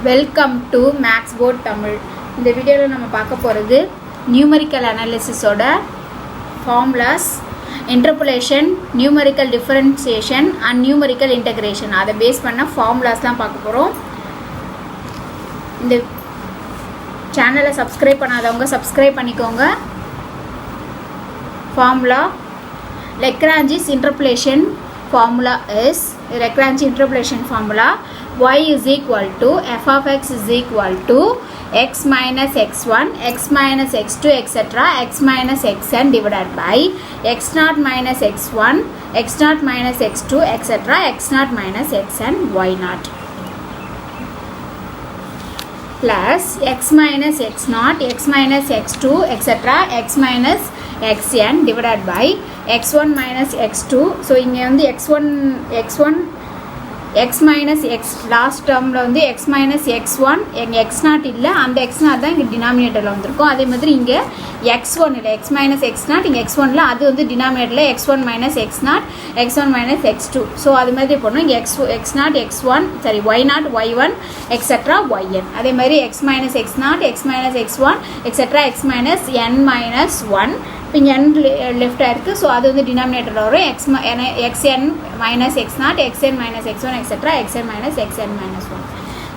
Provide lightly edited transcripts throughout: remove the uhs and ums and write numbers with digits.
Welcome to Max port Tamil. இந்த வீடியோவில் நம்ம பார்க்க போகிறது நியூமரிக்கல் அனாலிசிஸோட formulas, interpolation, numerical differentiation and numerical integration. அதை பேஸ் பண்ண ஃபார்முலாஸ்லாம் பார்க்க போகிறோம். இந்த சேனலை சப்ஸ்கிரைப் பண்ணாதவங்க சப்ஸ்கிரைப் பண்ணிக்கோங்க. Formula Lagrange's interpolation formula is Lagrange interpolation formula y is equal to f of x is equal to x minus x1 x minus x2 etc x minus xn divided by x naught minus x1 x naught minus x2 etc x naught minus xn y naught plus x minus x naught x minus x2 etc x minus xn divided by x1 minus x2. so இங்க வந்து x1 x minus x last டேர்மில் வந்து x minus x1 எங்கள் x not இல்லை, அந்த x not தான் இங்கே டினாமினேட்டரில் வந்திருக்கும். அதே மாதிரி இங்கே x1 இல்லை, x minus x நாட் இங்கே x1ல அது வந்து டினாமினேட்டரில் x1 minus x not x1 minus x2. So அது மாதிரி போடணும். இங்கே x நாட் x1 சரி y not y1 extra yn. அதே மாதிரி x minus x not x minus x1 extra x minus n minus 1. இப்போ இங்கே n லெஃப்டாக இருக்குது. ஸோ அது வந்து டினாமினேட்டரில் வரும். xn minus x naught xn minus x1 etcetera xn minus xn minus 1.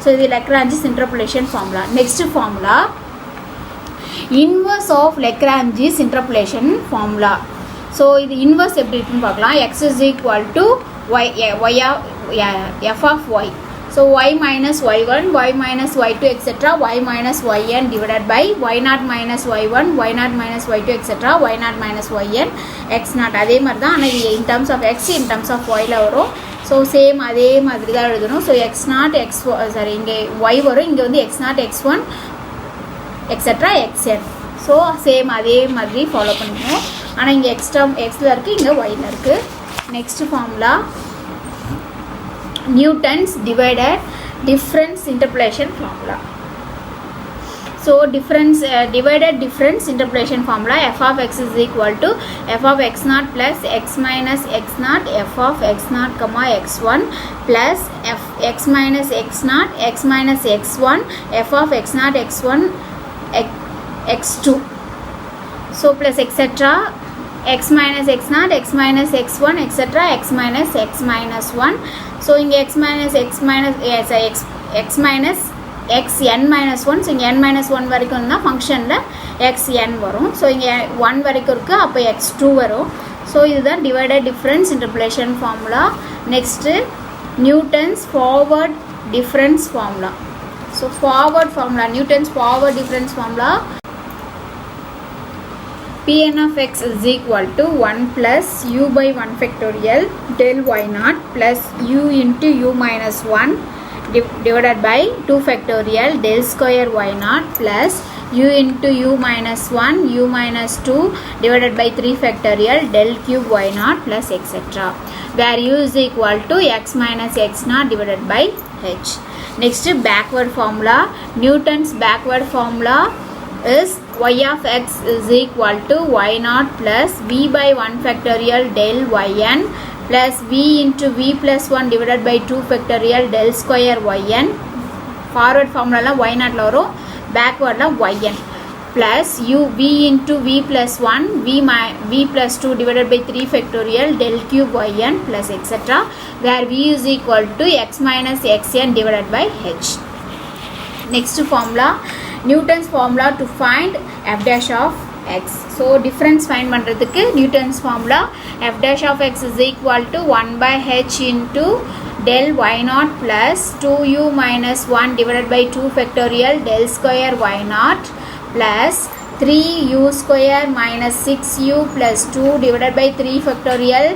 So இது Lagrange's interpolation formula. Next formula inverse of Lagrange's interpolation formula. So இது inverse எப்படி இருக்குன்னு பார்க்கலாம். x is equal to f of y. So y minus y1, y minus y2 etc. y minus yn divided by y naught minus y1, y naught minus y2 etc. y naught minus yn x naught. அதே மாதிரி தான், ஆனால் in terms of x in terms of y வரும். So same அதே மாதிரி தான் எழுதணும். So x naught x sorry இங்கே y வரும், இங்கே வந்து x naught x1 etcetera xn. So same அதே மாதிரி ஃபாலோ பண்ணிக்கணும். ஆனால் இங்கே எக்ஸில் இருக்குது, இங்கே ஒயில் இருக்குது. Next formula Newton's divided difference interpolation formula. So divided difference interpolation formula f of x is equal to f of x naught plus x minus x naught f of x naught comma x1 plus f x minus x naught x minus x1 f of x naught x1 x2. So plus etc. x minus x naught x minus x1 etc x minus x minus 1. so இங்கே x minus x minus x minus xn minus 1. so இங்கே n minus 1 வரைக்கும் இருந்தால் ஃபங்க்ஷனில் xn வரும். So இங்கே 1 வரைக்கும் இருக்குது, அப்போ x2 வரும். ஸோ இதுதான் divided difference interpolation formula. Next Newton's forward difference formula. So forward formula Newton's forward difference formula Pn of x is equal to 1 plus u by 1 factorial del y naught plus u into u minus 1 divided by 2 factorial del square y naught plus u into u minus 1 u minus 2 divided by 3 factorial del cube y naught plus etc. where u is equal to x minus x naught divided by h. Next backward formula. Newton's backward formula is y of x is equal to y naught plus v by 1 factorial del yn plus v into v plus 1 divided by 2 factorial del square yn. Forward formula la y naught la varum, backward la yn plus u v into v plus 1 v plus 2 divided by 3 factorial del cube yn plus etc. where v is equal to x minus xn divided by h. Next formula Newton's formula to find f dash of x. So difference find பண்றதுக்கு Newton's formula f dash of x is equal to 1 by h into del y naught plus 2u minus 1 divided by 2 factorial del square y naught plus 3u square minus 6u plus 2 divided by 3 factorial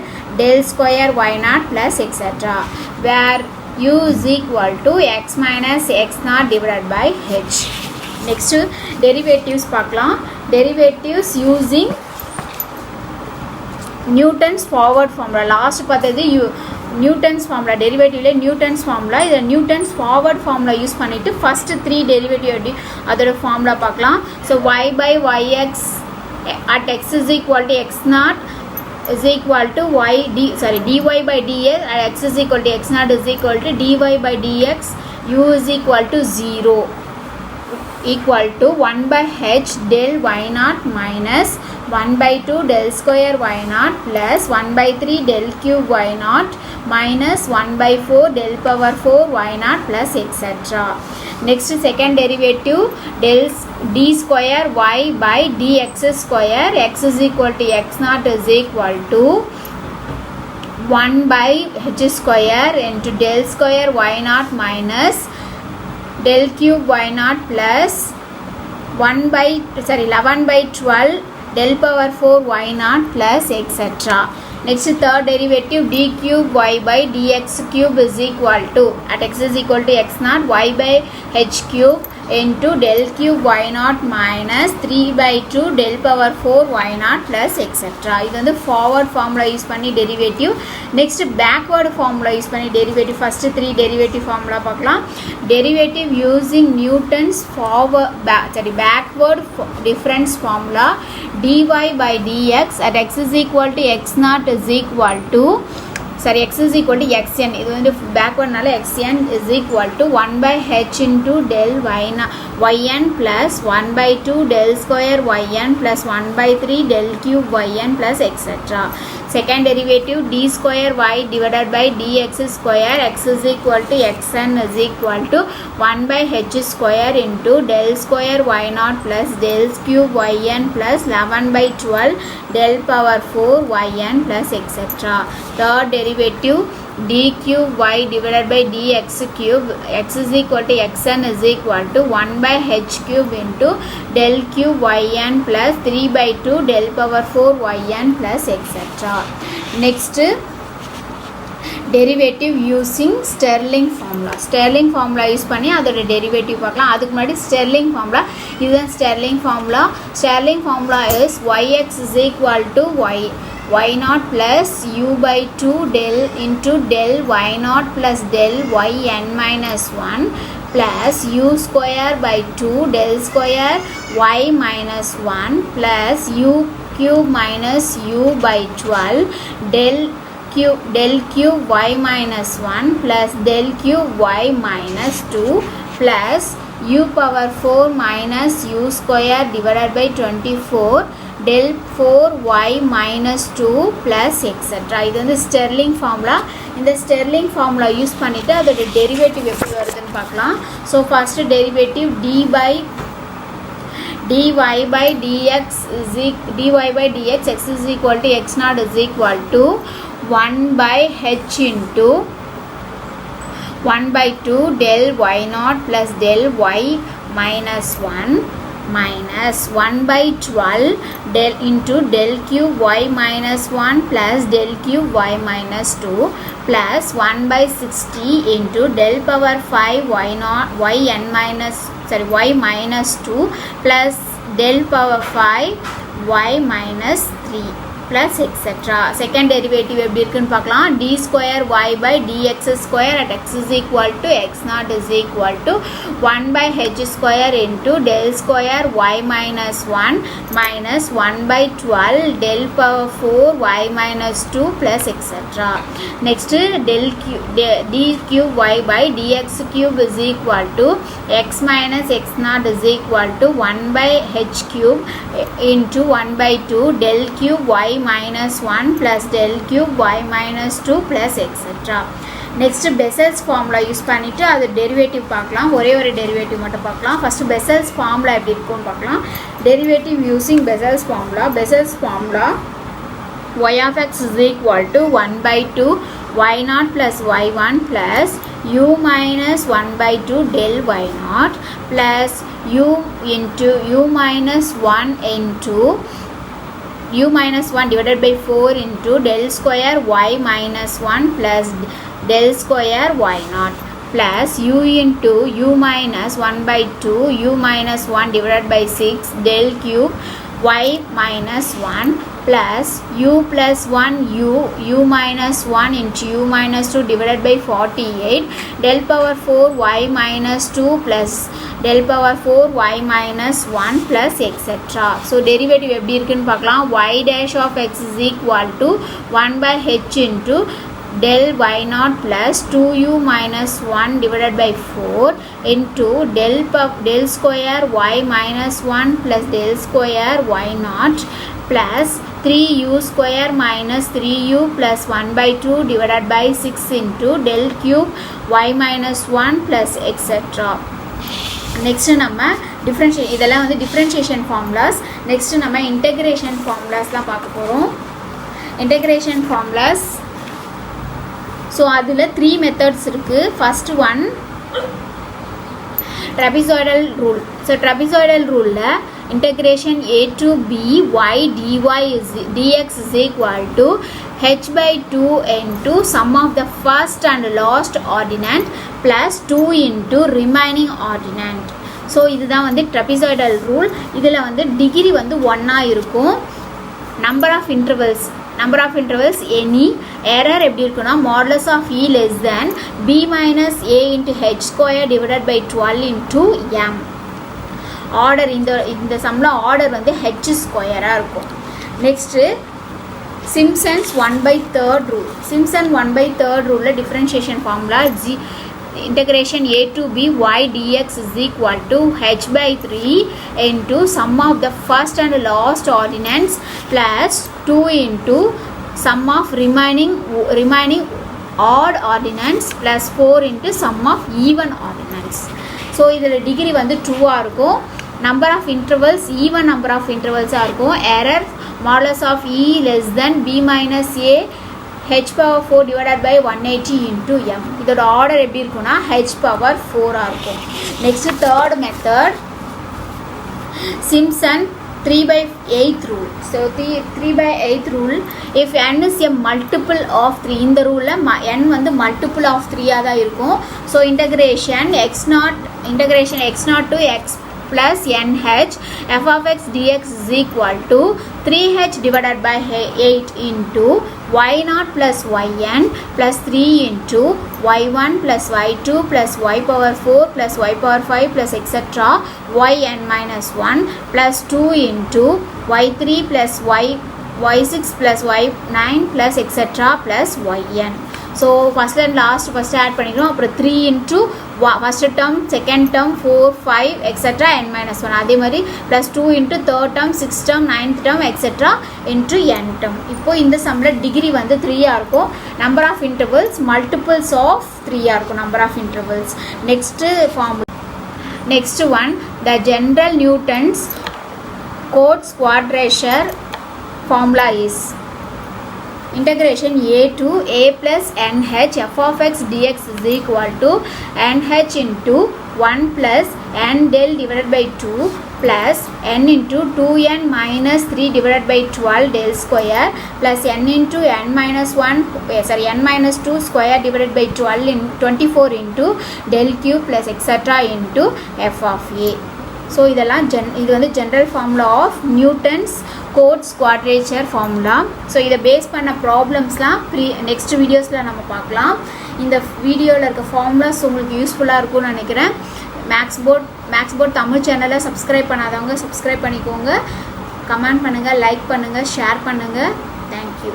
del square y naught plus etc. where u is equal to x minus x naught divided by h. Next derivatives பார்க்கலாம். Derivatives using Newton's forward formula. Last பார்த்தது Newton's formula டெரிவேட்டிவ்ல Newton's formula. இதை Newton's forward formula use பண்ணிட்டு first 3 derivative அதோட formula பார்க்கலாம். So y by yx at x is equal to x naught is equal to dy by dx at x is equal to x naught is equal to dy by dx u is equal to 0 equal to 1 by h del y naught minus 1 by 2 del square y naught plus 1 by 3 del cube y naught minus 1 by 4 del power 4 y naught plus etc. Next second derivative del d square y by dx square, x is equal to x naught is equal to 1 by h square into del square y naught minus del cube y naught plus 11 by 12 del power 4 y naught plus etc. Next third derivative d cube y by dx cube is equal to, at x is equal to x naught, y by h cube into del cube y naught minus 3 by 2 del power 4 y naught plus etc. இது வந்து forward formula use பண்ணி derivative. Next backward formula use பண்ணி derivative. First 3 derivative formula பார்க்கலாம். Derivative using Newton's backward difference formula, dy by dx at x is equal to x naught is equal to x is equal to xn. இது வந்து backward நால xn is equal to 1 by h into del yn plus 1 by 2 del square yn plus 1 by 3 del cube yn plus etc. Second derivative d square y divided by dx square, x is equal to xn is equal to 1 by h square into del square y naught plus del cube yn plus 11 by 12 del power 4 yn plus etc. Third derivative d cube y divided by dx cube, x is equal to xn is equal to 1 by h cube into del cube yn plus 3 by 2 del power 4 yn plus etc. Next derivative using Stirling formula. Stirling formula use பண்ணி அதோட derivative பார்க்கலாம். அதுக்கு முன்னாடி Stirling formula, இதுதான் Stirling formula. Stirling formula is yx is equal to y naught plus u by 2 del into del y naught plus del yn minus 1 plus u square by 2 del square y minus 1 plus u cube minus u by 12 del cube y minus 1 plus del cube y minus 2 plus u power 4 minus u square divided by 24 del 4y minus 2 plus etc. இது வந்து Stirling formula. இந்த Stirling formula use பண்ணிட்டு அதோட derivative எப்படி வருதுன்னு பார்க்கலாம். So first derivative dy by dx x is equal to x naught is equal to 1 by h into 1 by 2 del y naught plus del y minus 1 minus 1 by 12 del into del cube y minus 1 plus del cube y minus 2 plus 1 by 60 into del power 5 y minus 2 plus del power 5 y minus 3 plus etc. Second derivative எப்படி இருக்குன்னு பார்க்கலாம். d square y by dx square at x is equal to x naught is equal to 1 by h square into del square y minus 1 minus 1 by 12 del power 4 y minus 2 plus etc. Next d cube y by dx cube is equal to x minus x naught is equal to 1 by h cube into 1 by 2 del cube y minus 1 plus del cube y minus 2 plus etc. Next Bessel's formula use பண்ணிட்டு அது derivative பார்க்கலாம். ஒரே ஒரு derivative மட்டும் பார்க்கலாம். First Bessel's formula எப்படி இருக்கும்னு பார்க்கலாம். Derivative using Bessel's formula y of x is equal to 1 by 2 y naught plus y1 plus u minus 1 by 2 del y naught plus u into u minus 1 into u minus 1 divided by 4 into del square y minus 1 plus del square y naught plus u into u minus 1 by 2 u minus 1 divided by 6 del cube y minus 1 plus u plus 1 u minus 1 into u minus 2 divided by 48 del power 4 y minus 2 plus del power 4 y minus 1 plus etc. So derivative எப்படி இருக்குன்னு பார்க்கலாம். y dash of x is equal to 1 by h into del y naught plus 2u minus 1 divided by 4 into del square y minus 1 plus del square y naught plus 3u square minus 3u plus 1 by 2 divided by 6 into del cube y minus 1 plus etc. Next நம்ம இதெல்லாம் வந்து differentiation formulas. Next நம்ம integration ஃபார்முலாஸ்லாம் பார்க்க போகிறோம். Integration formulas, so அதில் 3 methods இருக்குது. First one trapezoidal rule. So trapezoidal ரூலில் integration a to b y dx is equal to h by 2 into sum of the first and last ordinate plus 2 into remaining ordinate. So இதுதான் வந்து trapezoidal rule. இதில் வந்து degree வந்து 1 இருக்கும். Number of intervals any. Error எப்படி இருக்குன்னா modulus of e less than b minus a into h square divided by 12 into m. Order இந்த சம்மில் ஆர்டர் வந்து h ஸ்கொயராக இருக்கும். Next Simpson's 1/3 rule. சிம்சன் 1/3 ரூலில் differentiation formula integration a to b y dx is equal to h by 3 into sum of the first and last ordinates plus 2 into sum of remaining odd ordinates plus 4 into sum of even ordinates. So இதில் degree வந்து 2 இருக்கும். Number of intervals even number of இன்டர்வல்ஸாக இருக்கும். Error modulus of e less than b minus a h power 4 divided by 180 into m. இதோட order எப்படி இருக்குன்னா h power 4 இருக்கும். Next third method Simpson 3/8 rule. So 3/8 rule, if n is a multiple of 3, இந்த ரூலில் n வந்து multiple of 3 தான் இருக்கும். So integration x naught to x plus nh f of x dx is equal to 3h divided by 8 into y naught plus yn plus 3 into y1 plus y2 plus y power 4 plus y power 5 plus etc. yn minus 1 plus 2 into y3 plus y6 plus y9 plus etc. plus yn. So first and first add பண்ணிக்கிறோம். அப்புறம் 3 into first term, second term, 4 5 etcetera n-1. அதே மாதிரி plus 2 into third term, 6th term, 9th term etcetera into n term. இப்போது இந்த சம்மில் degree வந்து 3 இருக்கும். Number of intervals multiples of 3 இருக்கும் number of intervals. Next one the general Newton's Cotes quadrature formula is integration a to a plus nh f of x dx is equal to nh into 1 plus n del divided by 2 plus n into 2n minus 3 divided by 12 del square plus n into n minus 2 square divided by 24 into del cube plus etc. into f of a. So இதெல்லாம் இது வந்து general formula of Newton's Cotes quadrature formula. So இதை face பண்ண ப்ராப்ளம்ஸ்லாம் next வீடியோஸில் நம்ம பார்க்கலாம். இந்த வீடியோவில் இருக்க ஃபார்முலாஸ் உங்களுக்கு யூஸ்ஃபுல்லாக இருக்கும்னு நினைக்கிறேன். மேக்ஸ் போர்ட் தமிழ் சேனலை சப்ஸ்கிரைப் பண்ணாதவங்க சப்ஸ்கிரைப் பண்ணிக்கோங்க. கமெண்ட் பண்ணுங்கள், லைக் பண்ணுங்கள், ஷேர் பண்ணுங்கள். தேங்க்யூ.